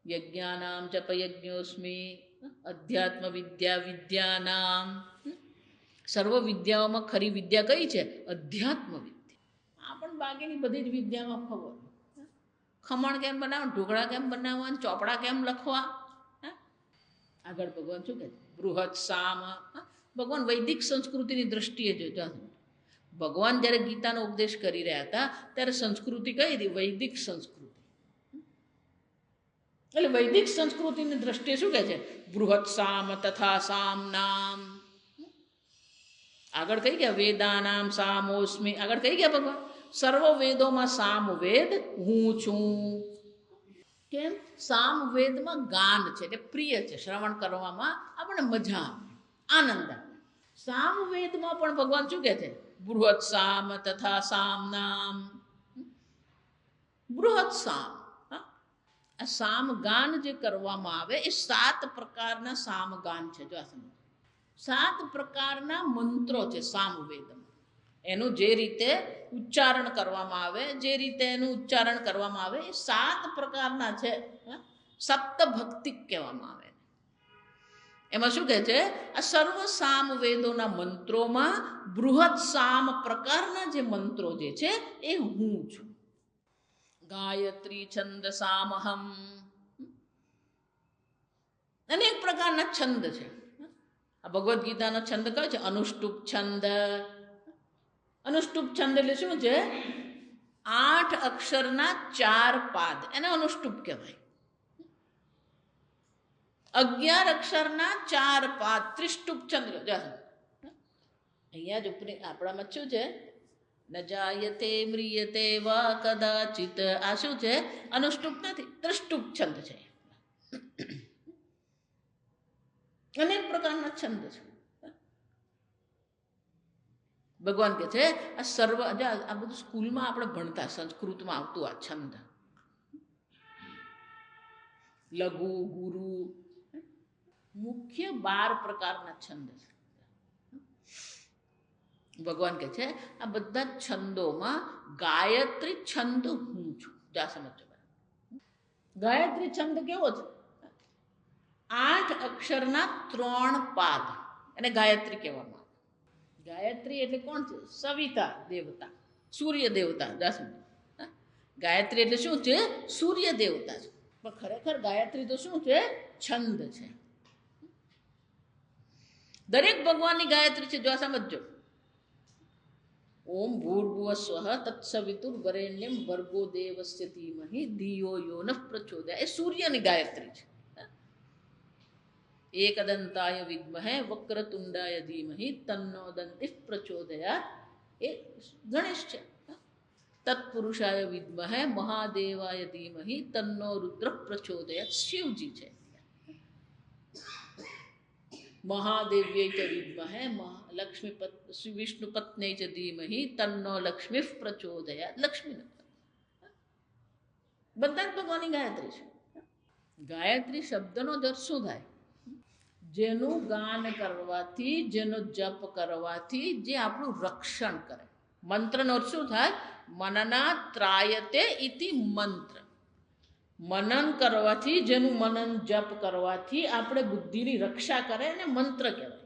યજ્ઞાનામ જપયજ્ઞોસ્મિ અધ્યાત્મ વિદ્યા વિદ્યાનામ. સર્વ વિદ્યાઓમાં ખરી વિદ્યા કઈ છે? અધ્યાત્મ વિદ્યા. આ પણ બાકીની બધી જ વિદ્યામાં ખબર. ખમણ કેમ બનાવવા, ઢોકળા કેમ બનાવવા, ચોપડા કેમ લખવા. આગળ ભગવાન શું કહે છે? બૃહદ સામ. ભગવાન વૈદિક સંસ્કૃતિની દ્રષ્ટિએ જોજો. ભગવાન જ્યારે ગીતાનો ઉપદેશ કરી રહ્યા હતા ત્યારે સંસ્કૃતિ કઈ હતી? વૈદિક સંસ્કૃતિ. એટલે વૈદિક સંસ્કૃતિની દ્રષ્ટિએ શું કહે છે? બૃહદ સામ તથા સામ નામ. આગળ કઈ ગયા? વેદાનામ સામોસ્મિ. આગળ કઈ ગયા ભગવાન? સર્વ વેદોમાં સામવેદ હું છું. કેમ? સામવેદમાં ગાન છે, એટલે પ્રિય છે, શ્રવણ કરવામાં આપણને મજા આવે, આનંદ આવે. સામવેદમાં પણ ભગવાન શું કહે છે? બૃહદ સામ તથા સામ નામ. બૃહદ સામ, આ સામગાન જે કરવામાં આવે એ 7 પ્રકારના સામગાન છે. જો આ સમજો, 7 પ્રકારના મંત્રો છે સામવેદમાં. એનું જે રીતે ઉચ્ચારણ કરવામાં આવે, જે રીતે એનું ઉચ્ચારણ કરવામાં આવે એ 7 પ્રકારના છે. સપ્તભક્તિ કહેવામાં આવે. એમાં શું કહે છે? આ સર્વ સામવેદોના મંત્રોમાં બૃહદ સામ પ્રકારના જે મંત્રો જે છે એ હું છું. ગાયત્રી છંદ સામહમ. અનેક પ્રકારના છંદ છે. આ ભગવદ્ ગીતાનો છંદ કયો છે? અનુષ્ટુપ છંદ. અનુષ્ટુપ છંદ એટલે શું છે? 8 અક્ષરના 4 પાદ, એને અનુષ્ટુપ કહેવાય. 11 અક્ષરના 4 પાદ, ત્રિષ્ટુપ છંદ. અહીંયા જ આપણામાં શું છે? ન જાયતે મ્રિયતે વા કદાચિત. આ શું છે? અનુષ્ટુપ નથી, ત્રિષ્ટુપ છંદ છે. અનેક પ્રકારના છંદ છે. ભગવાન કહે છે આ સર્વ, આ બધું સ્કૂલમાં આપણે ભણતા, સંસ્કૃતમાં આવતું આ છંદ. લઘુ, ગુરુ, મુખ્ય 12 પ્રકારના છંદ છે. ભગવાન કહે છે આ બધા છંદોમાં ગાયત્રી છંદ હું છું. જા સમજો. ગાયત્રી છંદ કેવો છે? 8 અક્ષરના 3 પાદ, એને ગાયત્રી કહેવામાં આવે. ગાયત્રી એટલે કોણ છે? સવિતા દેવતા, સૂર્ય દેવતા. જા સમજો. ગાયત્રી એટલે શું છે? સૂર્ય દેવતા છે. પણ ખરેખર ગાયત્રી તો શું છે? છંદ છે. દરેક ભગવાનની ગાયત્રી છે. જો સમજો. ઓમ ભૂર્ભુવ સ્વઃ તત્સવિતુર્વરેણ્યમ ભર્ગો દેવસ્ય ધીમહિ ધિયો યો નઃ પ્રચોદયાત્. એ સૂર્યની ગાયત્રી છે. એકદંતાય વિદ્મહે વક્રતુંડાય ધીમહિ તન્નો દંતિઃ પ્રચોદયાત્. એ ગણેશ છે. તત્પુરુષાય વિદ્મહે મહાદેવાય ધીમહિ તન્નો રુદ્ર પ્રચોદયાત્. શિવજી છે. મહાદેવ્યૈ ચ વિદ્મહે લક્ષ્મી વિષ્ણુ પત્ન્યૈ ચ ધીમહિ તન્નો લક્ષ્મી પ્રચોદયાત્. લક્ષ્મી બધા જ ભગવાનની ગાયત્રી છે. ગાયત્રી શબ્દનો અર્થ શું થાય? જેનું ગાન કરવાથી, જેનો જપ કરવાથી જે આપણું રક્ષણ કરે. મંત્રનો અર્થ શું થાય? મનના ત્રાયતે ઇતિ મંત્ર. મનન કરવાથી, જેનું મનન જપ કરવાથી આપણે બુદ્ધિની રક્ષા કરે ને મંત્ર કહેવાય.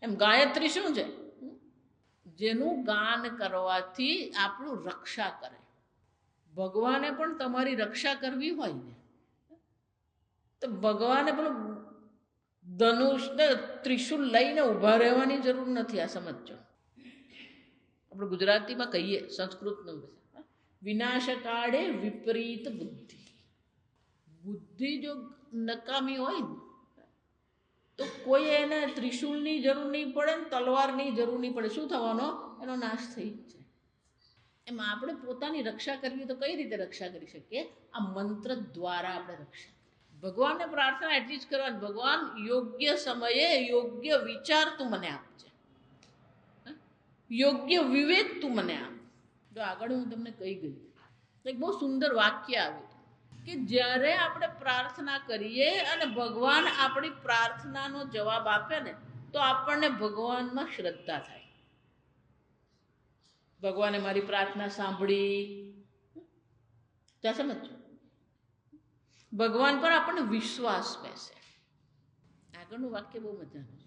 એમ ગાયત્રી શું છે? જેનું ગાન કરવાથી આપણું રક્ષા કરે. ભગવાને પણ તમારી રક્ષા કરવી હોય ને તો ભગવાને પેલું ધનુષ ને ત્રિશુલ લઈને ઊભા રહેવાની જરૂર નથી. આ સમજો. આપણે ગુજરાતીમાં કહીએ, સંસ્કૃતનું વિનાશ કાળે વિપરીત બુદ્ધિ. બુદ્ધિ જો નકામી હોય ને તો કોઈ એને ત્રિશુલની જરૂર નહીં પડે ને તલવારની જરૂર નહીં પડે. શું થવાનો? એનો નાશ થઈ જાય. એમાં આપણે પોતાની રક્ષા કરવી તો કઈ રીતે રક્ષા કરી શકીએ? આ મંત્ર દ્વારા આપણે રક્ષા. ભગવાનને પ્રાર્થના એટલી જ કરવાની, ભગવાન યોગ્ય સમયે યોગ્ય વિચાર તું મને આપજે, યોગ્ય વિવેક તું મને આપ. જો આગળ હું તમને કહી ગઈ એક બહુ સુંદર વાક્ય આવ્યું કે જ્યારે આપણે પ્રાર્થના કરીએ અને ભગવાન આપણી પ્રાર્થનાનો જવાબ આપે ને તો આપણને ભગવાનમાં શ્રદ્ધા થાય. ભગવાને મારી પ્રાર્થના સાંભળી, ત્યાં સમજો. ભગવાન પર આપણને વિશ્વાસ બેસે. આગળનું વાક્ય બહુ મજાનું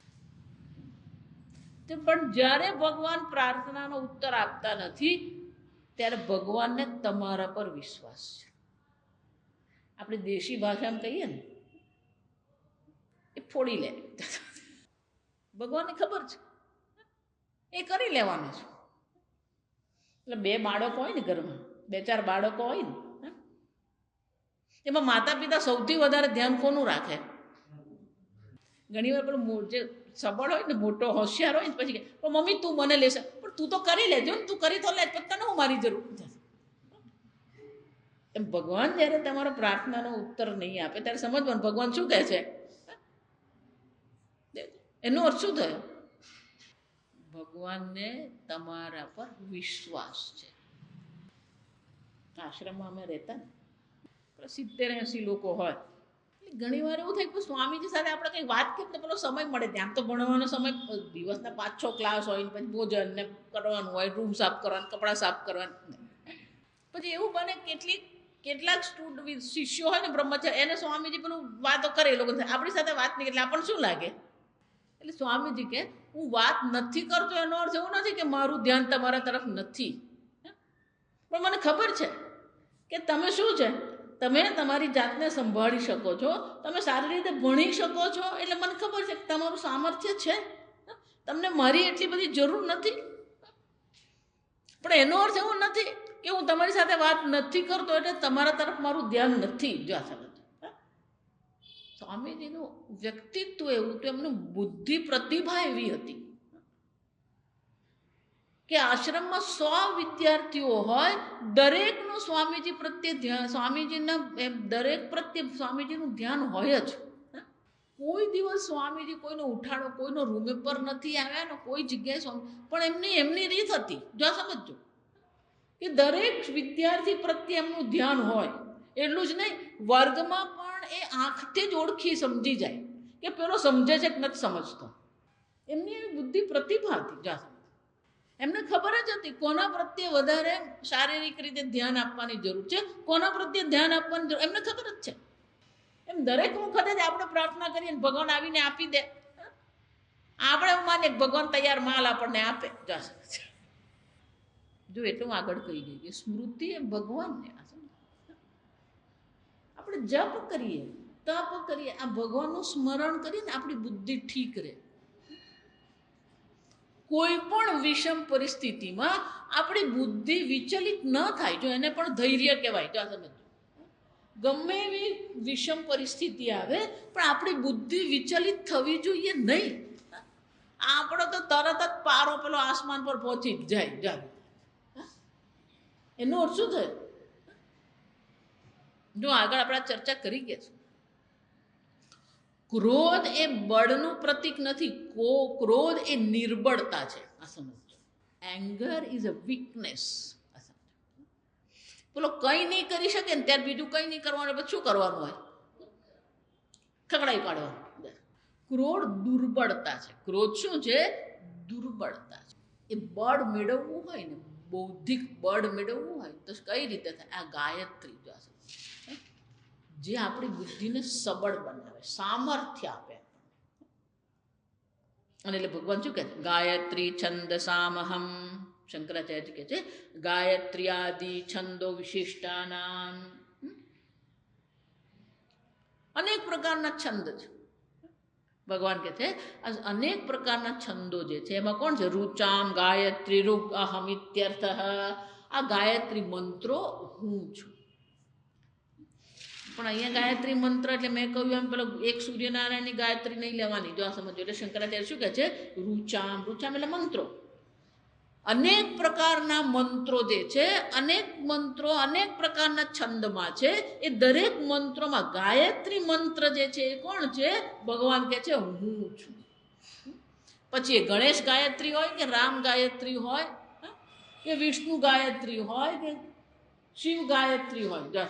છે. પણ જ્યારે ભગવાન પ્રાર્થનાનો ઉત્તર આપતા નથી ત્યારે ભગવાનને તમારા પર વિશ્વાસ છે. આપણે દેશી ભાષામાં કહીએ ને એ ફોડી લે. ભગવાનને ખબર છે એ કરી લેવાનું છે. એટલે 2 બાળકો હોય ને ઘરમાં, 2-4 બાળકો હોય ને, એમાં માતા પિતા સૌથી વધારે ધ્યાન કોનું રાખે? ઘણી વાર પેલું જે સબળ હોય ને, મોટો હોશિયાર હોય ને, પછી કે પણ મમ્મી તું મને લેશે. પણ તું તો કરી લેજો ને, તું કરી તો લે, તને હું મારી જરૂર છે. એમ ભગવાન જ્યારે તમારો પ્રાર્થનાનો ઉત્તર નહીં આપે ત્યારે સમજવાનું ભગવાન શું કહે છે. એનો અર્થ શું થયો? ભગવાનને તમારા પર વિશ્વાસ છે. આશ્રમમાં અમે રહેતા ને 70-80 લોકો હોય, એટલે ઘણી વાર એવું થાય કે સ્વામીજી સાથે આપણે કંઈ વાત કરીએ ને પેલો સમય મળે. ત્યાં તો ભણવાનો સમય, દિવસના 5-6 ક્લાસ હોય, પછી ભોજન ને કરવાનું હોય, રૂમ સાફ કરવાનું, કપડાં સાફ કરવાનું. પછી એવું બને કેટલાક શિષ્યો હોય ને બ્રહ્મચારી, એને સ્વામીજી પેલું વાતો કરે, એ લોકો આપણી સાથે વાત નહીં, એટલે આપણને શું લાગે? એટલે સ્વામીજી કે હું વાત નથી કરતો એનો અર્થ એવું નથી કે મારું ધ્યાન તમારા તરફ નથી, પણ મને ખબર છે કે તમે શું છે, તમે તમારી જાતને સંભાળી શકો છો, તમે સારી રીતે ભણી શકો છો, એટલે મને ખબર છે કે તમારું સામર્થ્ય છે, તમને મારી એટલી બધી જરૂર નથી. પણ એનો અર્થ એવો નથી કે હું તમારી સાથે વાત નથી કરતો એટલે તમારા તરફ મારું ધ્યાન નથી. જો આ સમજ, સ્વામીજીનું વ્યક્તિત્વ એવું તો એમનું બુદ્ધિ પ્રતિભા એવી હતી કે આશ્રમમાં 100 વિદ્યાર્થીઓ હોય, દરેકનું સ્વામીજી પ્રત્યે ધ્યાન, સ્વામીજીના દરેક પ્રત્યે સ્વામીજીનું ધ્યાન હોય જ. કોઈ દિવસ સ્વામીજી કોઈનો ઉઠાડો, કોઈનો રૂમ પર નથી આવ્યા ને કોઈ જગ્યાએ પણ એમની રીત હતી. જો સમજો કે દરેક વિદ્યાર્થી પ્રત્યે એમનું ધ્યાન હોય. એટલું જ નહીં, વર્ગમાં પણ એ આંખથી જ ઓળખી સમજી જાય કે પેલો સમજે છે કે નથી સમજતો. એમની એવી બુદ્ધિ પ્રતિભા હતી. જા એમને ખબર જ હતી કોના પ્રત્યે વધારે શારીરિક રીતે ધ્યાન આપવાની જરૂર છે, કોના પ્રત્યે ધ્યાન આપવાની જરૂર, એમને ખબર જ છે. એમ દરેક વખતે જ આપણે પ્રાર્થના કરીએ ભગવાન આવીને આપી દે, આપણે એવું માનીએ ભગવાન તૈયાર માલ આપણને આપે. જો એટલું આગળ કહી ગઈ કે સ્મૃતિ એ ભગવાનને, આપણે જપ કરીએ, તપ કરીએ, આ ભગવાનનું સ્મરણ કરીએ ને આપણી બુદ્ધિ ઠીક રહે. કોઈ પણ વિષમ પરિસ્થિતિમાં આપણી બુદ્ધિ વિચલિત ન થાય. જો એને પણ ધૈર્ય કહેવાય. જો આ સમજો, ગમે એવી વિષમ પરિસ્થિતિ આવે પણ આપણી બુદ્ધિ વિચલિત થવી જોઈએ નહીં. આપણો તો તરત જ પારો પેલો આસમાન પર પહોંચી જ જાય. એનો અર્થ શું થયો? જો આગળ આપણે ચર્ચા કરી ગયા છે, ક્રોધ એ બળનું પ્રતીક નથી, ક્રોધ એ નિર્બળતા છે. આ સમજો, એંગર ઇઝ અ વીકનેસ. પેલો કંઈ નહીં કરી શકે ને ત્યારે બીજું કંઈ નહીં કરવાનું, પછી શું કરવાનું હોય? ખકડાઈ પાડવાનું. ક્રોધ દુર્બળતા છે. ક્રોધ શું છે? દુર્બળતા છે. એ બળ મેળવવું હોય ને, બૌદ્ધિક બળ મેળવવું હોય તો કઈ રીતે થાય? આ ગાયત્રી જે આપણી બુદ્ધિને સબળ બનાવે, સામર્થ્ય આપે. અને એટલે ભગવાન શું કહે? ગાયત્રી છંદસામહમ. શંકરાચાર્ય કહે છે ગાયત્રી આદિ છંદો વિશિષ્ટાનામ. અનેક પ્રકારના છંદ છે. ભગવાન કહે છે અનેક પ્રકારના છંદો જે છે એમાં કોણ છે? રુચામ ગાયત્રી રૂપ અહમ ઇત્યર્થ. આ ગાયત્રી મંત્રો હું છું. પણ અહીંયા ગાયત્રી મંત્ર એટલે મેં કહ્યું એમ પેલો એક સૂર્યનારાયણની ગાયત્રી નહીં લેવાની. જો આ સમજો, એટલે શંકરાચાર્ય શું કહે છે? રૂચામ. રૂચામ એટલે મંત્રો. અનેક પ્રકારના મંત્રો જે છે, અનેક મંત્રો અનેક પ્રકારના છંદમાં છે. એ દરેક મંત્રોમાં ગાયત્રી મંત્ર જે છે એ કોણ છે? ભગવાન કહે છે હું છું. પછી એ ગણેશ ગાયત્રી હોય કે રામ ગાયત્રી હોય કે વિષ્ણુ ગાયત્રી હોય કે શિવ ગાયત્રી હોય,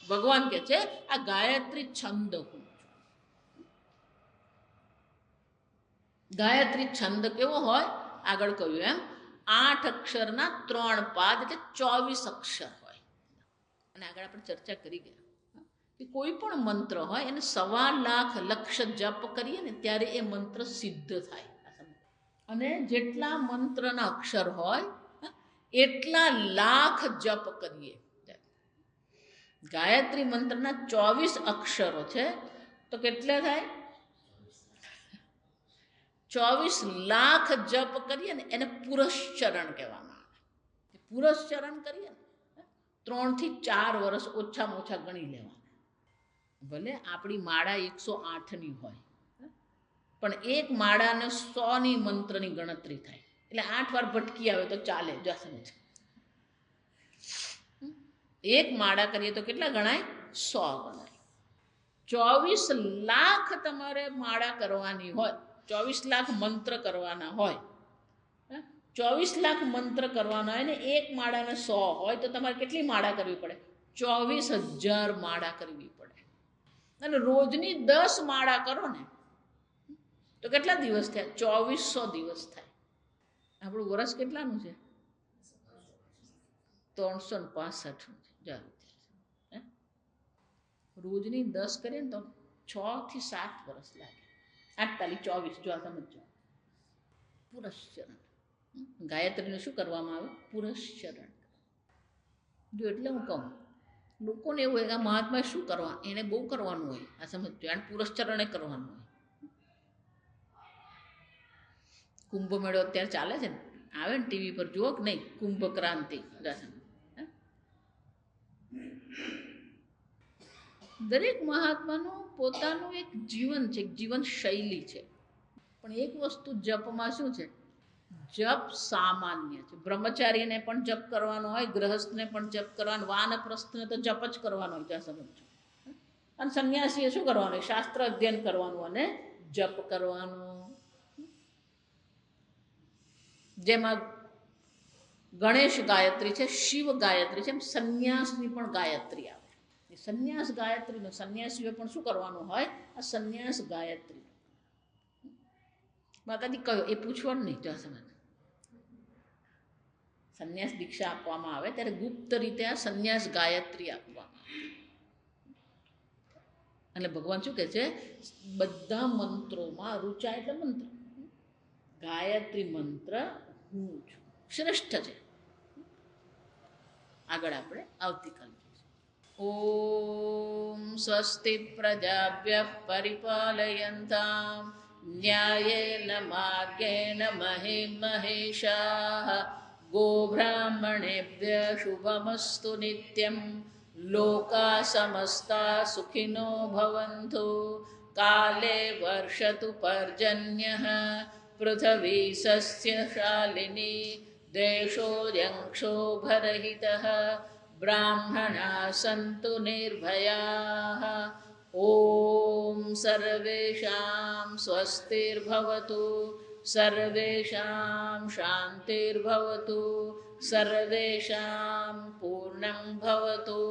ભગવાન કહે છે આ ગાયત્રી છંદ હું છું. ગાયત્રી છંદ કેવો હોય? આગળ કહ્યું એમ 8 અક્ષરના 3 પાદ એટલે 24 અક્ષર હોય. અને આગળ આપણે ચર્ચા કરી ગયા કે કોઈ પણ મંત્ર હોય એને 1.25 લક્ષ જપ કરીએ ને ત્યારે એ મંત્ર સિદ્ધ થાય. અને જેટલા મંત્રના અક્ષર હોય એટલા લાખ જપ કરીએ. ગાયત્રી મંત્રના 24 અક્ષરો છે તો કેટલા થાય? 24 લાખ જપ કરીએ ને એને પુરશ્ચરણ કહેવામાં આવે. પુરશ્ચરણ કરીએ ને 3 થી 4 વર્ષ ઓછામાં ઓછા ગણી લેવાના. ભલે આપણી માળા 108ની હોય પણ એક માળાને 100ની મંત્રની ગણતરી થાય. એટલે 8 વાર ભટકી આવે તો ચાલે. જો સમજ, એક માળા કરીએ તો કેટલા ગણાય? 100 ગણાય. 24 લાખ તમારે માળા કરવાની હોય, 24 લાખ મંત્ર કરવાના હોય 24 લાખ મંત્ર કરવાના હોય ને એક માળાને 100 હોય તો તમારે કેટલી માળા કરવી પડે? 24,000 માળા કરવી પડે. અને રોજની 10 માળા કરો ને તો કેટલા દિવસ થયા? 2400 દિવસ થાય. આપણું વર્ષ કેટલાનું છે? 365 જારું. રોજની 10 કરીએ ને તો 6 થી 7 વર્ષ લાગે. 48 24 જો આ સમજો. પુરશ્ચરણ. ગાયત્રીનું શું કરવામાં આવે? પુરશ્ચરણ. જો એટલે હું કહું, લોકોને એવું હોય કે આ મહાત્મા શું કરવા, એને બહુ કરવાનું હોય. આ સમજો, એને પુરશ્ચરણે કરવાનું હોય. કુંભ મેળો અત્યારે ચાલે છે ને, આવે ને ટીવી પર, જુઓ કે નહીં? કુંભ ક્રાંતિ. દરેક મહાત્માનું પોતાનું એક જીવન છે, એક જીવન શૈલી છે. પણ એક વસ્તુ જપમાં શું છે? જપ સામાન્ય છે. બ્રહ્મચારીને પણ જપ કરવાનો હોય, ગ્રહસ્થને પણ જપ કરવાનો, વાનપ્રસ્થને તો જપ જ કરવાનો હોય, ત્યાં સમજો. અને સંન્યાસીએ શું કરવાનું હોય? શાસ્ત્ર અધ્યયન કરવાનું અને જપ કરવાનું. જેમાં ગણેશ ગાયત્રી છે, શિવ ગાયત્રી છે, એમ સંન્યાસની પણ ગાયત્રી આવે. સંન્યાસ ગાયત્રીનો સંન્યાસીઓ પણ શું કરવાનું હોય? આ સંન્યાસ ગાયત્રી. માતાજી કયો એ પૂછવાનું નહીં. ત્યાં સમજ, સંન્યાસ દીક્ષા આપવામાં આવે ત્યારે ગુપ્ત રીતે આ સંન્યાસ ગાયત્રી આપવામાં આવે. એટલે ભગવાન શું કહે છે? બધા મંત્રોમાં ઋચા એટલે મંત્ર, ગાયત્રી મંત્ર હું છું, શ્રેષ્ઠ છે. આગળ આપણે આવતીકાલે. ઓમ સ્વસ્તિ પ્રજાભ્યઃ પરિપાલયન્તામ ન્યાયેન માર્ગેણ મહિં મહેશાઃ ગોબ્રાહ્મણેભ્યઃ શુભમસ્તુ નિત્યં લોકા સમસ્તા સુખિનો ભવન્તુ કાલે વર્ષતુ પર્જન્યઃ પૃથ્વી સસ્યશાલિની દેશોऽયંક્ષોભરહિતઃ બ્રાહ્મણા સંતુ નિર્ભયાઃ ઓમ સર્વેષાં સ્વસ્તિર્ભવતુ સર્વેષાં શાંતિર્ભવતુ સર્વેષાં પૂર્ણં ભવતુ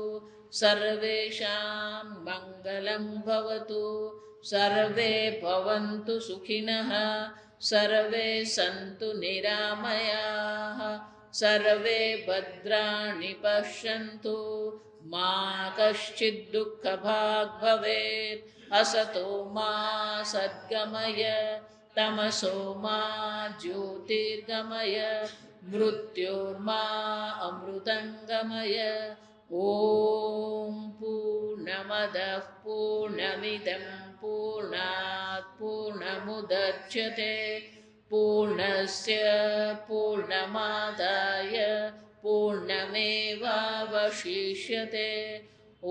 સર્વેષાં મંગલં ભવતુ સર્વે ભવन्तુ સુખિનઃ સર્વે સંતુ નિરામયાઃ સર્વે ભદ્રાણિ પશ્યन्तુ મા કશ્ચિદ દુઃખભાગ ભવેત અસતો મા સદ્ગમય તમસો મા જ્યોતિર્ગમય મૃત્યોર્મા અમૃતંગમય ઓમ પૂર્ણમદઃ પૂર્ણમિદં પૂર્ણાત પૂર્ણમુદચ્યતે પૂર્ણસ્ય પૂર્ણમાદાય પૂર્ણમેવાવશિષ્યતે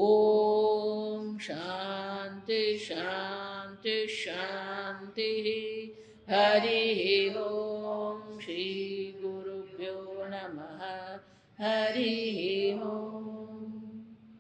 ઓમ શાંતિ શાંતિ શાંતિ હરિ ઓમ શ્રી ગુરુભ્યો નમઃ હરિ ઓમ